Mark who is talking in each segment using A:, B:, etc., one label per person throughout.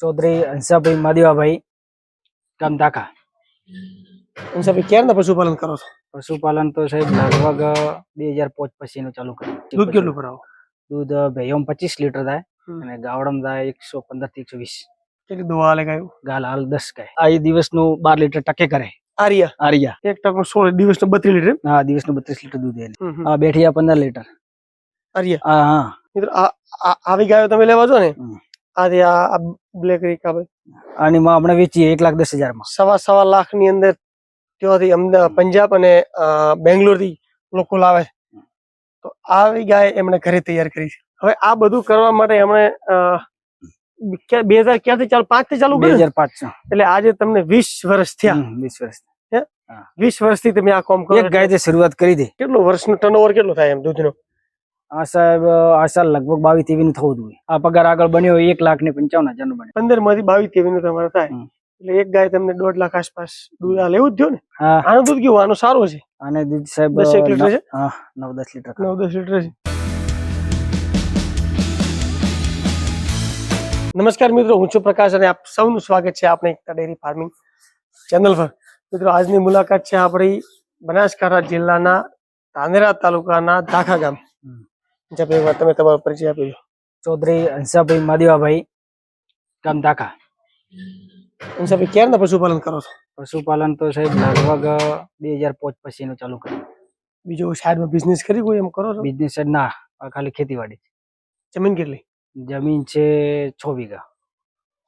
A: ચૌધરી હંસાભાઈ માદેવાભાઈ ગામ ધાખા.
B: હંસાભાઈ ક્યારના પશુપાલન કરો છો?
A: પશુપાલન તો સાહેબ લગભગ 2005 પછીનું ચાલુ કર્યું.
B: દૂધ કેટલું ભરાવો?
A: દૂધ ભેયોમ 25 લીટર થાય અને ગાવડમ થાય 115 થી 120.
B: કેટલી દવા આલે ગાયું?
A: ગાલ હાલ 10 ગાય. આ દિવસનું 12 લીટર ટકે કરે.
B: આરિયા એક ટકનું 16 દિવસનું 32 લીટર.
A: હા, દિવસનું 32 લીટર દૂધ એને. આ બેઠિયા 15 લીટર.
B: આરિયા.
A: હા.
B: મિત્રો આવી ગાયો તમે લેવા જો ને, આ બ્લેક રીકા ભાઈ
A: આની માં આપણે વેચીએ 1,10,000 માં.
B: સવા લાખ ની અંદર ત્યાંથી અમદાવાદ, પંજાબ અને બેંગ્લોર થી લોકો લાવે. તો આવી ગાય એમણે ઘરે તૈયાર કરી છે. હવે આ બધું કરવા માટે એમણે 2000 ક્યાંથી ચાલુ? 5 થી ચાલુ કર્યું?
A: 2005.
B: એટલે આજે તમને 20 વર્ષ થયા.
A: 20 વર્ષ.
B: 20 વર્ષથી તમે આ કામ કરો.
A: એક ગાય થી શરૂઆત કરી દે.
B: કેટલું વર્ષનું ટર્નઓવર કેટલું થાય એમ દૂધનો?
A: આ સાહેબ આ સાલ લગભગ 22-23 નું થવું જોઈએ. આ પગાર આગળ બન્યો 1,55,000 નું બન્યો.
B: 15 માંથી 22-23 નું તમારે થાય. એટલે એક ગાય તમને 1.5 લાખ આસપાસ દૂધ આ લેવું જ થયું ને.
A: હા.
B: આનું દૂધ કેવું? આનું સારું છે.
A: આને દૂધ સાહેબ
B: 10 લીટર છે.
A: હા, 9-10 લીટર.
B: 9-10 લીટર છે. નમસ્કાર મિત્રો, હું છું પ્રકાશ અને આપ સૌનું સ્વાગત છે આપણે એકતા ડેરી ફાર્મિંગ ચેનલ પર. મિત્રો આજની મુલાકાત છે આપણી બનાસકાંઠા જિલ્લાના ધાનેરા તાલુકાના ધાખા ગામ. જબ એક વાર તમે તમારો પરિચય આપી દો.
A: ચૌધરી હંસાભાઈ માદેવાભાઈ ગામ ધાખા.
B: હંસાભાઈ ક્યારના પશુપાલન કરો છો?
A: પશુપાલન તો સાહેબ લગભગ 2005 પછીનું ચાલુ કર્યું.
B: બીજો સાઈડમાં બિઝનેસ કરી કોઈ એમ કરો છો?
A: બિઝનેસ ના, ખાલી ખેતીવાડી.
B: જમીન કેટલી?
A: જમીન છે 6 વીઘા.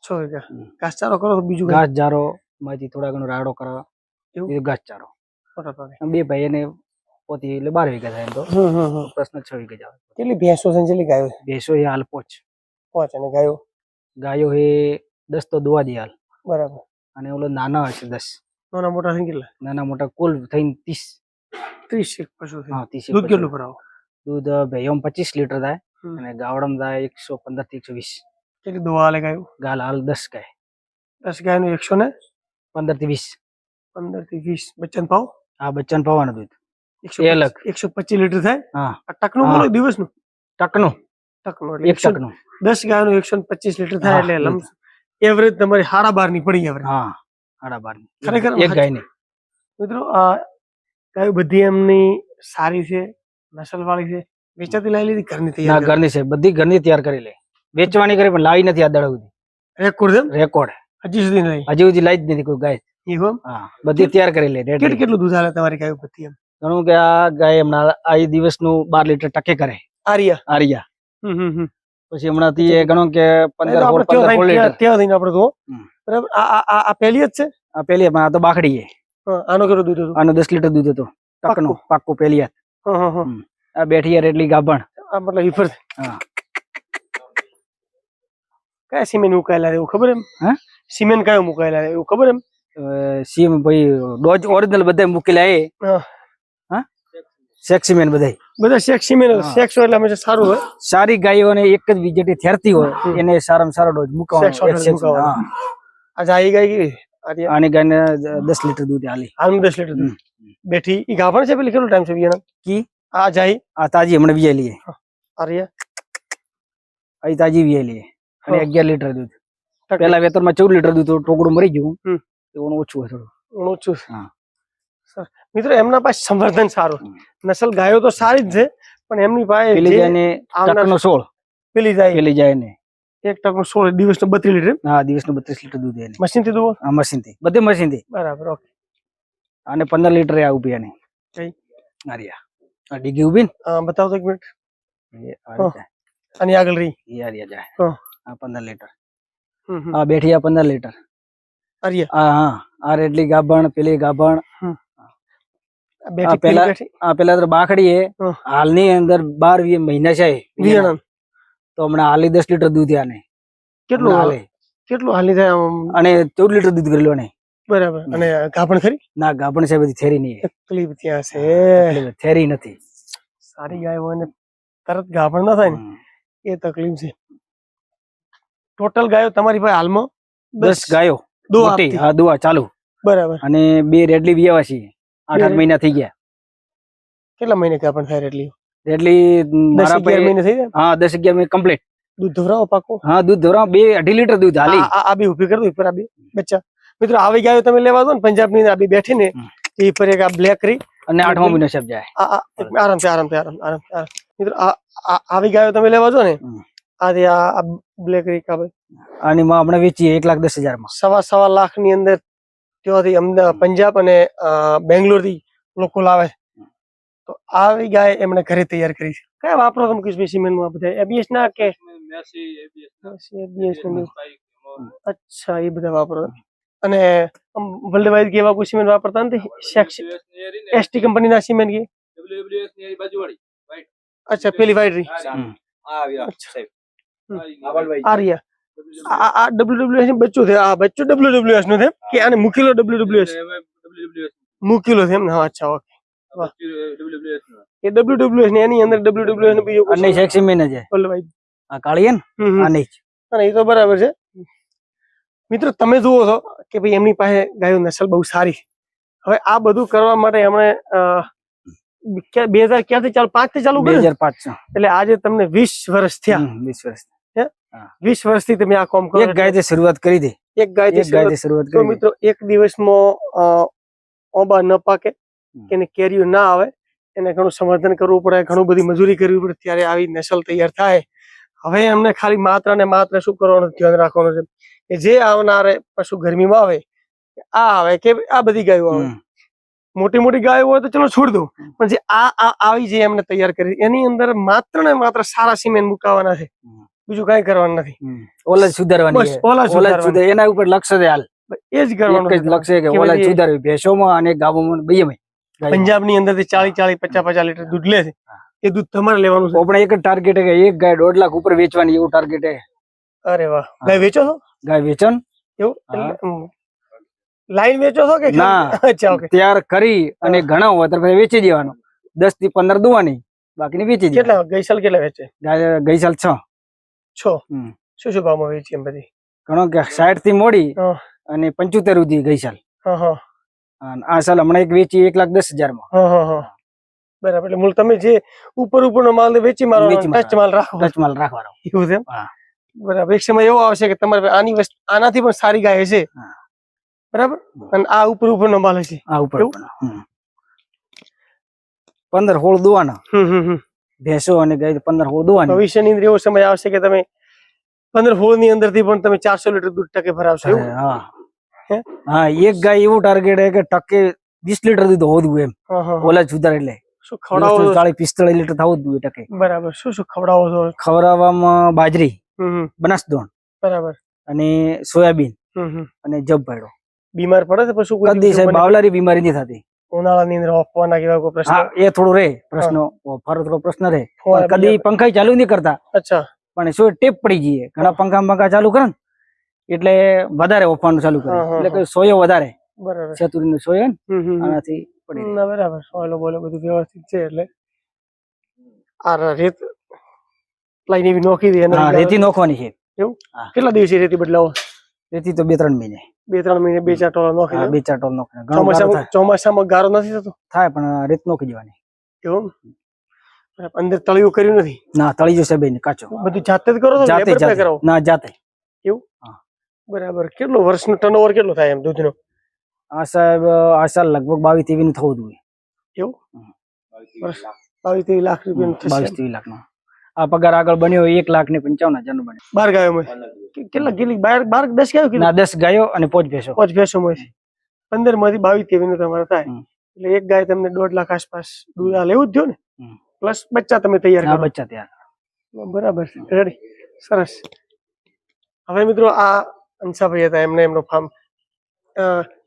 B: 6 વીઘા. ઘાસચારો કરો છો? બીજું
A: ઘાસચારો માંથી થોડા ઘણો રાડો કરવા,
B: એવું
A: ઘાસચારો. બે ભાઈ એને પોતી એટલે 12 વીઘા થાય. એમ તો પ્રશ્ન 6 વીઘા જ આવે.
B: કેટલી ભેંસો છે? કેટલી ગાયો?
A: ભેંસો એ હાલ 5.
B: અને ગાયો?
A: ગાયો એ 10 તો દોવા દે હાલ.
B: બરાબર.
A: અને ઓલો નાના હશે 10.
B: નાના મોટા થઈ કેટલા?
A: નાના મોટા કુલ થઈને
B: 30 પશુ છે.
A: હા, 30.
B: દૂધ કેટલું ભરાવો?
A: દૂધ ભેયોમ 25 લીટર થાય અને ગાવડમ થાય 115 થી 120.
B: કેટલી દવા આલે ગાયું?
A: ગાલ હાલ 10 ગાય.
B: 10 ગાયનું
A: 115 થી 20.
B: 15 થી 20 બચ્ચન પાવ?
A: હા, બચ્ચન પાવાનું દૂધ.
B: 125 લીટર થાય.
A: હા.
B: આ ટકનું બોલો દિવસનું?
A: ટકનું.
B: ટકનું
A: એક ટકનું.
B: 10 ગાયનું 125 લીટર થાય એટલે એવરેજ તમારી 12.5 ની પડી એવરેજ.
A: હા, 12.5
B: ખરેખર
A: એક ગાયની.
B: મિત્રો આ ગાયો બધી એમની સારી છે, નસલ વાળી છે. વેચાતી લાવી લીધી? ઘરની તૈયાર?
A: ના, ઘરની છે. બધી ઘરની તૈયાર કરી લે. વેચવાની કરી પણ લાવી નથી આ દાડા સુધી.
B: રેકોર્ડ છે?
A: રેકોર્ડ.
B: હજી સુધી નહીં?
A: હજી સુધી લાવી જ નથી કોઈ ગાય. હા, બધી તૈયાર કરી લે.
B: કેટલું દૂધ આલે તમારી ગાયો બધી એમ?
A: ઘણું કે આ ગાય હમણાં આ દિવસનું 12 લીટર ટકે કરે. આરિયા. પછી હમણાં થી ઘણું કે 15 લીટર
B: ત્યાં થઈને આપણે તો બરાબર. આ પહેલી જ છે?
A: આ પેલી આ તો બાખડી છે.
B: આનો કેટલું દૂધ હતું?
A: આનો 10 લીટર દૂધ હતું. ટકનું પાક્કું પેલી. આ બેઠી એટલી ગાભણ.
B: આ મતલબ ઈફર.
A: હા.
B: કયા સિમેન્ટ મુકાયેલા એવું ખબર એમ?
A: હા,
B: સિમેન્ટ કયો મુકાયેલા એવું ખબર એમ?
A: સીમ ભાઈ ડોજ ઓરિજિનલ બધા મૂકેલા એ. હા, શેક સિમેન્ટ બધા
B: શેક સિમેન્ટ. શેક એટલે હંમેશા સારું હોય.
A: સારી ગાયોને એક જ વિજેટી થેરતી હોય એને સારામાં સારો ડોઝ મુકાવાનો. હા.
B: આજે આ ગાય કેવી?
A: આની ગાયને 10 લીટર દૂધ હાલી.
B: હાલમાં 10 લીટર દૂધ. બેઠી ઈ ગાભણ છે? પેલી કેટલો ટાઈમ છે વિયાણા?
A: કી
B: આ જાય
A: આ તાજી હમણાં વિયેલી.
B: આરિયા
A: આ તાજી વિયેલી અને 11 લીટર દૂધ. પેલા વેતરમાં 14 લીટર દૂધ. ટોકડું મરી ગયું. એવું ઓછું હતું.
B: ઓછું. હા સર. મિત્રો એમના પાસે સંવર્ધન સારું. નસલ ગાયો તો સારી જ છે પણ એમની પાસે
A: પેલી ગાયને ટકનો 16. પેલી જાય ને
B: એક ટકનું 16 દિવસનું 32 લીટર.
A: હા, દિવસનું 32 લીટર દૂધ એને.
B: મશીન થી દુવો?
A: હા, મશીન થી. બધે મશીન થી.
B: બરાબર. ઓકે.
A: અને 15 લીટર આ ઉભી આની.
B: કઈ?
A: આરિયા. આ ડીગી ઉભી ને?
B: હા, બતાવો તો એક મિનિટ. આની આગળ રહી.
A: એ આરિયા જાય. આ 15 લીટર.
B: આ
A: બેઠી આ 15 લીટર.
B: આરિયા.
A: હા. આ રેડલી ગાભણ, પેલી ગાભણ. પેલા તો બાખડી હે. હાલની અંદર 12-20 મહિના છે તો હમણાં હાલી 10 લીટર દૂધ આને.
B: કેટલું હાલે? કેટલું હાલી થાય?
A: અને 14 લીટર દૂધ કરેલો ને.
B: બરાબર. અને ગાભણ ખરી?
A: ના, ગાભણ છે બધી થેરી નહીં.
B: તકલીફ ત્યાં છે.
A: થેરી નથી.
B: સારી ગાય હોય ને તરત ગાભણ ના થાય ને એ તકલીફ છે. ટોટલ ગાયો તમારી પાસે હાલમાં
A: 10 ગાયો. હા, દુવા ચાલુ.
B: બરાબર.
A: અને 2 રેડલી વિયાવા છે. 8 મહિના થઈ ગયા.
B: કેટલા મહિને ગાભણ થાય રેડલી?
A: રેડલી
B: 10-11 મહિને થઈ જાય.
A: હા, 10-11 મહિને કમ્પ્લીટ.
B: દૂધ ધોરાવો પાકો
A: હા દૂધ ધોરા 2.5 લીટર દૂધ હાલી
B: આ બી ઉભી કરી દો ઉપર આ બે બચ્ચા મિત્રો આવી ગાયો તમે લેવા દો ને પંજાબ ની આ બી બેઠી ને એ પર એક આ બ્લેક કરી
A: અને 8મો મહિનો સબ જાય
B: આરામ મિત્રો આવી ગાયો તમે લેવા દો ને આ બ્લેક કરી કા ભાઈ
A: આની માં આપણે વેચીએ 1,10,000 માં
B: સવા લાખ ની અંદર ત્યાંથી અમદાવાદ પંજાબ અને બેંગ્લોર થી લોકો લાવે તો આવી ગાય એમણે ઘરે તૈયાર કરી છે કયા વાપરો તમે કિસ સિમેન્ટ માં બધા એબીએસ ના કે અચ્છા એ બધા વાપરો અને વર્લ્ડ વાઇડ કેવા કોઈ સિમેન્ટ વાપરતા નથી એસટી કંપની ના સિમેન્ટ કે અચ્છા પેલી વાઇટ રી આર્યા આ ડબ્લ્યુડબ્લ્યુએસ બચ્ચું છે આ બચ્ચું ડબ્લ્યુડબ્લ્યુએસ નું છે કે આને મૂકેલો ડબ્લ્યુડબ્લ્યુએસ મૂકેલો છે એમ ને હા અચ્છા ઓકે એ ડબ્લ્યુડબ્લ્યુએસ ને એની અંદર ડબ્લ્યુડબ્લ્યુએસ નું બીજું
A: અને સેક્સી મેન છે
B: વર્લ્ડ
A: આ કાળીએ ને આ નહીં
B: અને એ તો બરાબર છે મિત્રો તમે જુઓ છો કે ભાઈ એમની પાસે ગાયો નસલ બહુ સારી હવે આ બધું કરવા માટે એમણે 2000 ક્યાંથી ચાલુ 5 થી ચાલુ
A: 2005
B: એટલે આજે તમને 20 વર્ષ થયા
A: 20 વર્ષ
B: 20 વર્ષથી તમે આ કામ કરો
A: એક ગાયથી શરૂઆત કરી હતી
B: એક ગાયથી
A: શરૂઆત
B: તો
A: કરી
B: મિત્રો એક દિવસમાં ઓબા ન પાકે કે એને કેરીઓ ના આવે એને ઘણું સમર્થન કરવું પડે ઘણું બધી મજૂરી કરવી પડે ત્યારે આવી નસલ તૈયાર થાય હવે એમને ખાલી માત્ર ને માત્ર શું કરવાનું ધ્યાન રાખવાનું છે કે જે આવનારે પશુ ગરમીમાં આવે આ આવે કે આ બધી ગાયો આવે મોટી મોટી ગાયો હોય તો ચલો છોડ દો પણ જે આવી જે એમને તૈયાર કરી એની અંદર માત્ર ને માત્ર સારા સિમેન્ટ મુકાવાના છે બીજું કઈ કરવાનું નથી
A: ઓલા સુધારવાની
B: ઓલા સુધારવાની
A: એના ઉપર લક્ષ્ય છે હાલ
B: એ જ કરવાનું
A: એક જ લક્ષ્ય કે ઓલા સુધારવી ભેંસોમાં અને ગામોમાં બેયમાં
B: પંજાબ ની અંદર થી 40 50 લીટર દૂધ લે છે એ દૂધ તમારે લેવાનું છે
A: આપણે એક જ ટાર્ગેટ છે કે એક ગાય 1.5 લાખ ઉપર વેચવાની એવું ટાર્ગેટ છે
B: અરે વાહ ગાય વેચો છો
A: ગાય વેચન
B: એવું લાઈન વેચો છો કે
A: ના
B: અચ્છા ઓકે
A: તૈયાર કરી અને ઘણા હોય તો વેચી દેવાનું 10 થી 15 દુવાની બાકીની વેચી દે
B: કેટલા ગઈસાલ કેટલા વેચે
A: ગાય ગઈસાલ 6
B: શું ભાવમાં વેચી એમ બધી
A: ઘણો કે 60 થી મોડી અને 75 સુધી ગઈસાલ આ સાલ હમણાં એક વેચી 1,10,000 માં
B: બરાબર એટલે મૂળ તમે જે ઉપર નો માલ વેચી મારો ટચ માલ
A: રાખવાનો
B: એવું છે બરાબર એક સમય એવો આવશે કે તમારે આની વસ્તુ આનાથી પણ સારી ગાય છે બરાબર અને આ ઉપર નો માલ હશે
A: આ ઉપર 15-16 દુવાના ભેંસો અને ગાય 15-16 દુવાની
B: ભવિષ્યની અંદર એવો સમય આવશે કે તમે 15-16 ની અંદર થી પણ તમે 400 લીટર દૂધ ટકે ભરાવશો
A: હા એક ગાય એવું ટાર્ગેટ છે કે ટકે 20 લીટર દૂધ હોવું એમ ઓલા સુધાર એટલે
B: શું ખવડાવો
A: 40-45 લીટર થવું જોઈએ ટકે
B: બરાબર શું ખવડાવો છો
A: ખવડાવવામાં બાજરી બનાસદોણ
B: બરાબર
A: અને સોયાબીન અને જબ ભાડો
B: બીમાર પડે છે પશુ
A: કદી સાહેબ બાવલારી બીમારી નથી થતી
B: ઉનાળાની અંદર ઓફવાના કેવા કોઈ પ્રશ્ન
A: એ થોડું રે પ્રશ્ન થોડો પ્રશ્ન રે કદી પંખા ચાલુ નહીં કરતા
B: અચ્છા
A: પણ શું ટેપ પડી જઈએ ઘણા પંખા ચાલુ કરે ને એટલે વધારે ઓફવાનું ચાલુ કરે એટલે કે સોયો વધારે
B: બરાબર
A: ચતુરી નો સોયો ને આનાથી પડી
B: બરાબર સોયલો બોલો બધું વ્યવસ્થિત છે એટલે આ રેત લાઈન એવી નોખી દે
A: રેતી નોખવાની છે
B: એવું કેટલા દિવસે રેતી બદલાવો
A: રેતી તો 2-3 મહિને
B: 2-3 મહિને 2-4 ટોળા નોખી
A: 2-4 ટોળ નોખી
B: ચોમાસામાં ગારો નથી થતો
A: થાય પણ રેત નોખી દેવાની
B: એવું અંદર તળિયું કર્યું નથી
A: ના તળિયું સાહેબ કાચો
B: બધું જાતે જ કરો છો
A: ના જાતે
B: એવું બરાબર કેટલો વર્ષનો ટર્નઓવર કેટલો થાય એમ દૂધનો
A: આ સાહેબ આ સાલ લગભગ 22-23 નું થવું જોઈએ
B: એવું 22-23 લાખ રૂપિયા
A: 22-23 લાખ નો આ પગાર આગળ બન્યો 1,55,000 નો બન્યો
B: 12 ગાયો કેટલા કેટલી 12 10 ગાયો
A: ના 10 ગાયો અને 5 ભેંસો
B: 5 ભેંસો માં 15 માંથી 22-23 નું તમારે થાય એટલે એક ગાય તમને 1.5 લાખ આસપાસ દૂધ લેવું જ થયો ને પ્લસ બચ્ચા તમે તૈયાર કરો
A: બચ્ચા તૈયાર
B: બરાબર રેડી સરસ હવે મિત્રો આ અંશાભાઈ હતા એમને એમનો ફાર્મ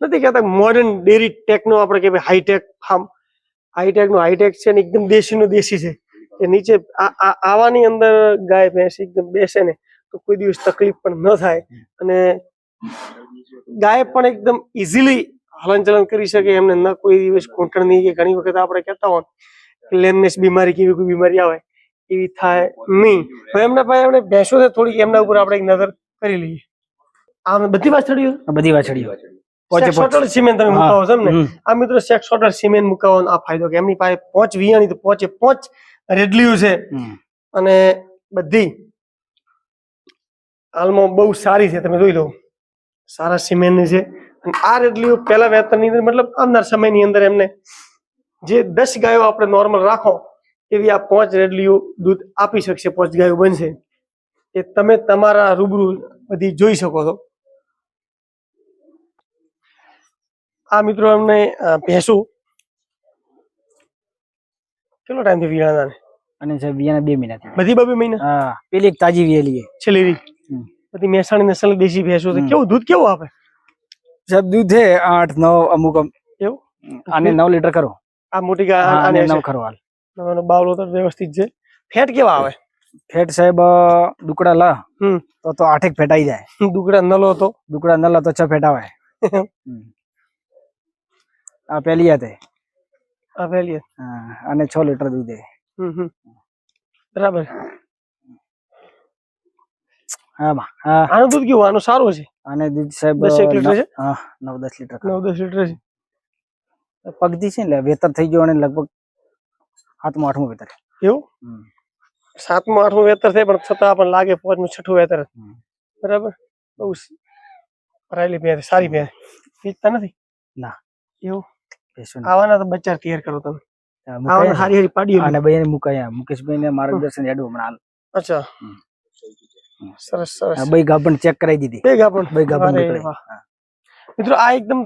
B: નથી કહેતા મોડર્ન ડેરી ટેકનો આપણે કે હાઈટેક ફાર્મ હાઈટેક છે ને એકદમ દેશી નું દેશી છે કે નીચે આવાની અંદર ગાય ભેંસ એકદમ બેસે ને તો કોઈ દિવસ તકલીફ પણ ન થાય અને ગાય પણ એકદમ ઇઝીલી હલનચલન કરી શકે એમને ન કોઈ દિવસ ઘૂંટણની કે ઘણી વખત આપણે કહેતા હોય કે લેમનેસ બીમારી કેવી કોઈ બીમારી આવે એવી થાય નહીં હવે એમના પાસે એમને ભેંસો છે થોડીક એમના ઉપર આપણે એક નજર કરી લઈએ આ બધી વાછડીઓ સોટર સિમેન્ટ તમે મુકાવો છો ને આ મિત્રો સોટર સિમેન્ટ મુકાવવાનો આ ફાયદો કે એમની પાસે 5 વિયાની તો 5 રેડલીઓ છે અને બધી હાલમાં બહુ સારી છે, તમે જોઈ લો સારા સિમેન્ટની છે. અને આ રેડલીઓ પહેલા વેતનની અંદર મતલબ આવનાર સમયની અંદર એમને જે 10 ગાયો આપણે નોર્મલ રાખો એવી આ 5 રેડલીઓ દૂધ આપી શકશે, 5 ગાયો બનશે. એ તમે તમારા રૂબરૂ બધી જોઈ શકો છો. આ મિત્રો અમને ભેંસું કેટલો ટાઈમથી વિયાણા ને?
A: અને સાહેબ વિયાના 2 મહિનાથી.
B: બધી 2 મહિના?
A: હા, પેલી એક તાજી વિયેલી છે
B: છેલ્લી રી. બધી મહેસાણી નસલ દેશી ભેંસો છે. કેવું દૂધ કેવું આપે
A: સાહેબ? દૂધ છે 8-9 અમુક
B: એવું.
A: આને 9 લીટર કરો.
B: આ મોટી ગાય
A: આને 9 ખરો હાલ.
B: તમારો બાવલો તો વ્યવસ્થિત છે. ફેટ કેવા આવે?
A: ફેટ સાહેબ દુકડા લા તો 8 ફેટ આવી જાય.
B: દુકડા નલો તો
A: 6 ફેટ આવે. આ પેલી હતી.
B: આ પેલી.
A: હા, અને 6 લીટર દૂધ દે.
B: બરાબર.
A: હા બા. હા,
B: આનું દૂધ કેવું? આનું સારું છે.
A: આને દૂધ સાહેબ
B: 10 લીટર છે.
A: હા, 9-10 લીટર.
B: 9-10 લીટર છે.
A: પગથી છે ને વેતર થઈ ગયો અને લગભગ 7મું 8મું વેતર.
B: એવું? 7મું 8મું વેતર થાય પણ છતાં પણ લાગે 5મું 6ઠું વેતર. બરાબર. બહુ ભરાયેલી ભેંસ, સારી ભેંસ. વેચતા નથી?
A: ના.
B: એવું? આવાના તો બચ્ચા તૈયાર કરો તમે. આવાના હારી હારી પાડીઓ.
A: અને ભાઈને મુકાયા, મુકેશભાઈ ને માર્ગદર્શન હેડું હમણાં.
B: અચ્છા, સરસ સરસ.
A: ભાઈ ગાભણ ચેક કરાવી દીધી. ભાઈ ગાભણ નીકળે.
B: મિત્રો આ એકદમ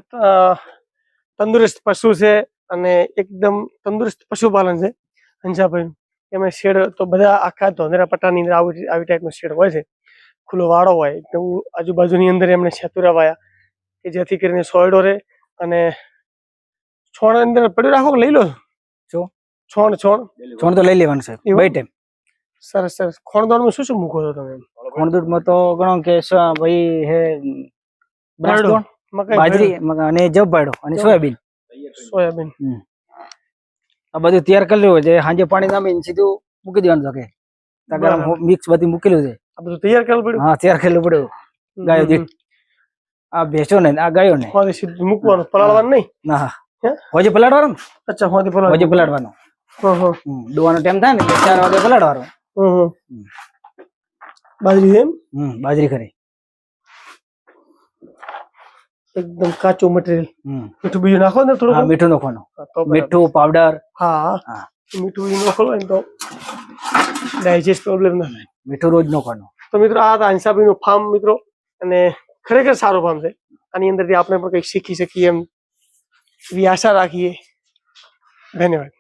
B: તંદુરસ્ત પશુ છે અને એકદમ તંદુરસ્ત પશુપાલન છે હંસાભાઈ. એમાં શેડ તો બધા આખા ધોંધરા પટ્ટાની અંદર આવી ટાઈપનો શેડ હોય છે. ખુલ્લો વાળો હોય એકદમ આજુબાજુની અંદર એમને છેતુરા વાયા કે જેથી કરીને સોયડો રહે. અને છોણ અંદર પડ્યું રાખો કે લઈ લો છો? છોણ
A: તો લઈ લેવાનું સાહેબ, બે ટાઈમ.
B: સરસ સરસ. ખોણદોડમાં શું શું મૂકો છો તમે?
A: ખોણદોડમાં તો ગણો કે ભાઈ હે બ્રાસદોણ, બાજરી અને જવ પાડો અને સોયાબીન. આ બધું તૈયાર કરી લેવું છે. સાંજે પાણી નામીને સીધું મૂકી દેવાનું છે. મિક્સ બધી મૂકેલું છે.
B: આ બધું તૈયાર કરવું પડ્યું?
A: હા, તૈયાર કરેલું પડ્યું. ગાયો દીઠ આ ભેંસો ને આ ગાયો ને
B: મૂકવાનું, પલાળવાનું નહીં?
A: ના, હોજે પલાળવાનું.
B: અચ્છા, હોજે
A: પલાળવાનું. દોવાનો ટાઈમ થાય ને 4 વાગે પલાળવાનું.
B: બાજરી એમ?
A: બાજરી ખરી.
B: એકદમ કાચું મટીરિયલ. મીઠું બીજું નાખો ને થોડું?
A: હા, મીઠું નાખવાનું. મીઠું પાવડર.
B: હા, મીઠું નાખો ને તો ડાયજેસ્ટ પ્રોબ્લેમ ના થાય.
A: મીઠું રોજ નાખવાનું.
B: તો મિત્રો આ હતા હંસાભાઈ નું ફાર્મ મિત્રો, અને ખરેખર સારું ફાર્મ છે. આની અંદરથી આપણે પણ કંઈક શીખી શકીએ એમ એવી આશા રાખીએ. ધન્યવાદ.